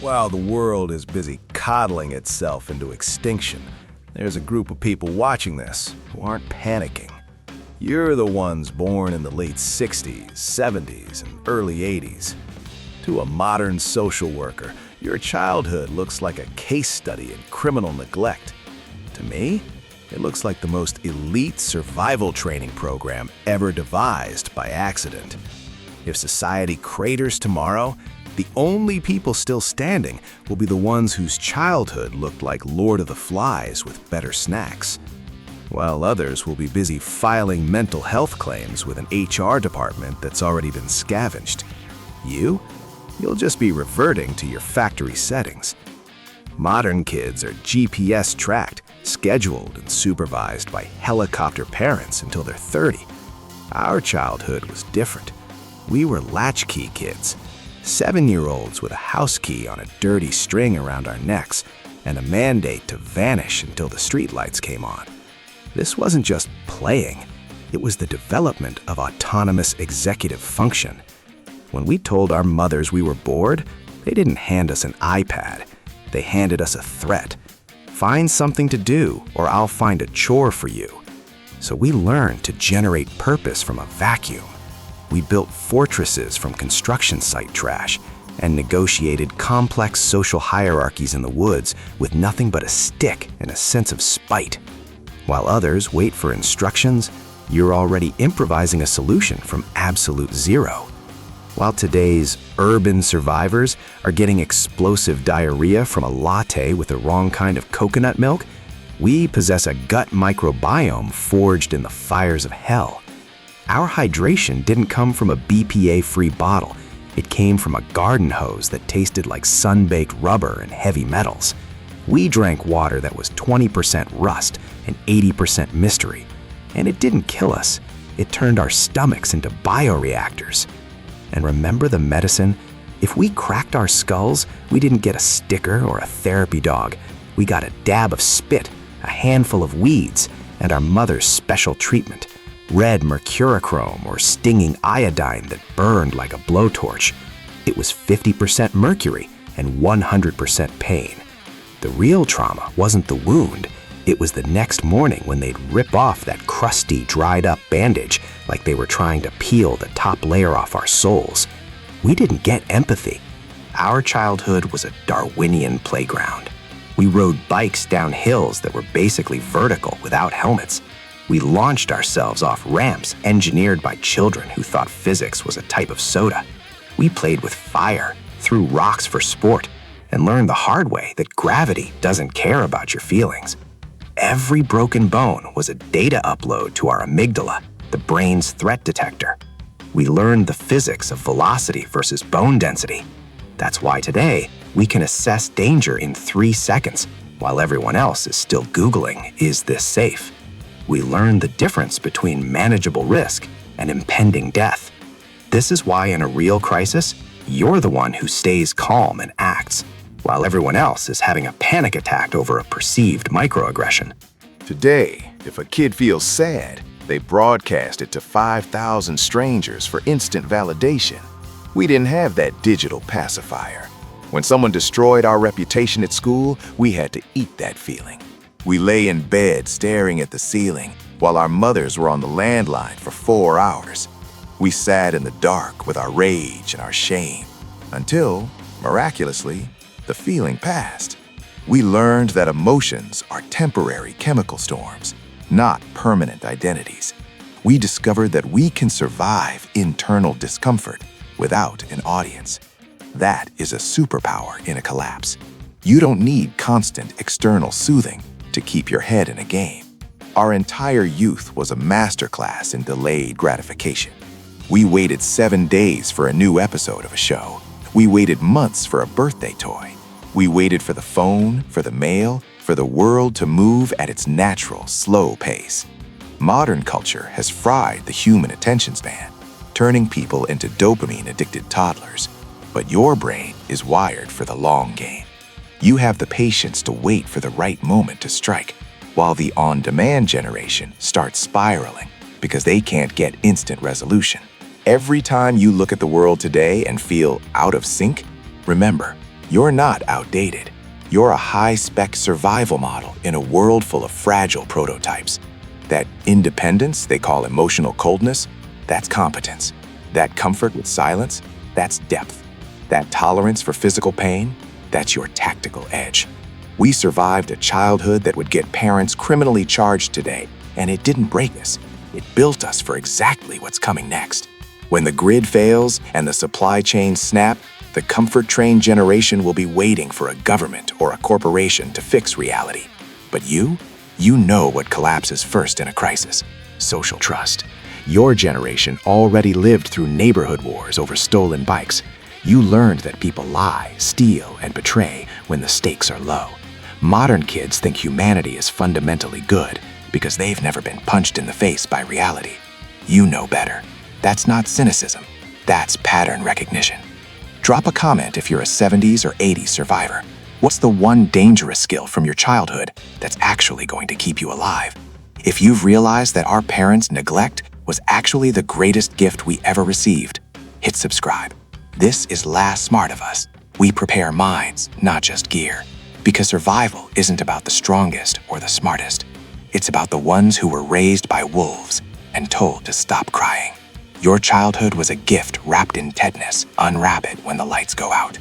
While the world is busy coddling itself into extinction, there's a group of people watching this who aren't panicking. You're the ones born in the late 60s, 70s, and early 80s. To a modern social worker, your childhood looks like a case study in criminal neglect. To me, it looks like the most elite survival training program ever devised by accident. If society craters tomorrow, the only people still standing will be the ones whose childhood looked like Lord of the Flies with better snacks, while others will be busy filing mental health claims with an HR department that's already been scavenged. You'll just be reverting to your factory settings. Modern kids are GPS tracked, scheduled, and supervised by helicopter parents until they're 30. Our childhood was different. We were latchkey kids, 7-year-olds with a house key on a dirty string around our necks and a mandate to vanish until the streetlights came on. This wasn't just playing, it was the development of autonomous executive function. When we told our mothers we were bored, they didn't hand us an iPad. They handed us a threat. Find something to do, or I'll find a chore for you. So we learned to generate purpose from a vacuum. We built fortresses from construction site trash and negotiated complex social hierarchies in the woods with nothing but a stick and a sense of spite. While others wait for instructions, you're already improvising a solution from absolute zero. While today's urban survivors are getting explosive diarrhea from a latte with the wrong kind of coconut milk, we possess a gut microbiome forged in the fires of hell. Our hydration didn't come from a BPA-free bottle. It came from a garden hose that tasted like sun-baked rubber and heavy metals. We drank water that was 20% rust and 80% mystery. And it didn't kill us. It turned our stomachs into bioreactors. And remember the medicine? If we cracked our skulls, we didn't get a sticker or a therapy dog. We got a dab of spit, a handful of weeds, and our mother's special treatment. Red mercurochrome or stinging iodine that burned like a blowtorch. It was 50% mercury and 100% pain. The real trauma wasn't the wound. It was the next morning when they'd rip off that crusty, dried-up bandage like they were trying to peel the top layer off our souls. We didn't get empathy. Our childhood was a Darwinian playground. We rode bikes down hills that were basically vertical without helmets. We launched ourselves off ramps engineered by children who thought physics was a type of soda. We played with fire, threw rocks for sport, and learned the hard way that gravity doesn't care about your feelings. Every broken bone was a data upload to our amygdala, the brain's threat detector. We learned the physics of velocity versus bone density. That's why today, we can assess danger in 3 seconds, while everyone else is still Googling, "Is this safe?" We learned the difference between manageable risk and impending death. This is why in a real crisis, you're the one who stays calm and acts, while everyone else is having a panic attack over a perceived microaggression. Today, if a kid feels sad, they broadcast it to 5,000 strangers for instant validation. We didn't have that digital pacifier. When someone destroyed our reputation at school, we had to eat that feeling. We lay in bed staring at the ceiling while our mothers were on the landline for 4 hours. We sat in the dark with our rage and our shame until, miraculously, the feeling passed. We learned that emotions are temporary chemical storms, not permanent identities. We discovered that we can survive internal discomfort without an audience. That is a superpower in a collapse. You don't need constant external soothing to keep your head in a game. Our entire youth was a masterclass in delayed gratification. We waited 7 days for a new episode of a show. We waited months for a birthday toy. We waited for the phone, for the mail, for the world to move at its natural, slow pace. Modern culture has fried the human attention span, turning people into dopamine-addicted toddlers. But your brain is wired for the long game. You have the patience to wait for the right moment to strike, while the on-demand generation starts spiraling because they can't get instant resolution. Every time you look at the world today and feel out of sync, remember, You're not outdated. You're a high-spec survival model in a world full of fragile prototypes. That independence they call emotional coldness, that's competence. That comfort with silence, that's depth. That tolerance for physical pain, that's your tactical edge. We survived a childhood that would get parents criminally charged today, and it didn't break us. It built us for exactly what's coming next. When the grid fails and the supply chains snap, the comfort train generation will be waiting for a government or a corporation to fix reality. But you know what collapses first in a crisis: social trust. Your generation already lived through neighborhood wars over stolen bikes. You learned that people lie, steal, and betray when the stakes are low. Modern kids think humanity is fundamentally good because they've never been punched in the face by reality. You know better. That's not cynicism. That's pattern recognition. Drop a comment if you're a 70s or 80s survivor. What's the one dangerous skill from your childhood that's actually going to keep you alive? If you've realized that our parents' neglect was actually the greatest gift we ever received, hit subscribe. This is Last Smart of Us. We prepare minds, not just gear. Because survival isn't about the strongest or the smartest. It's about the ones who were raised by wolves and told to stop crying. Your childhood was a gift wrapped in tetanus. Unwrap it when the lights go out.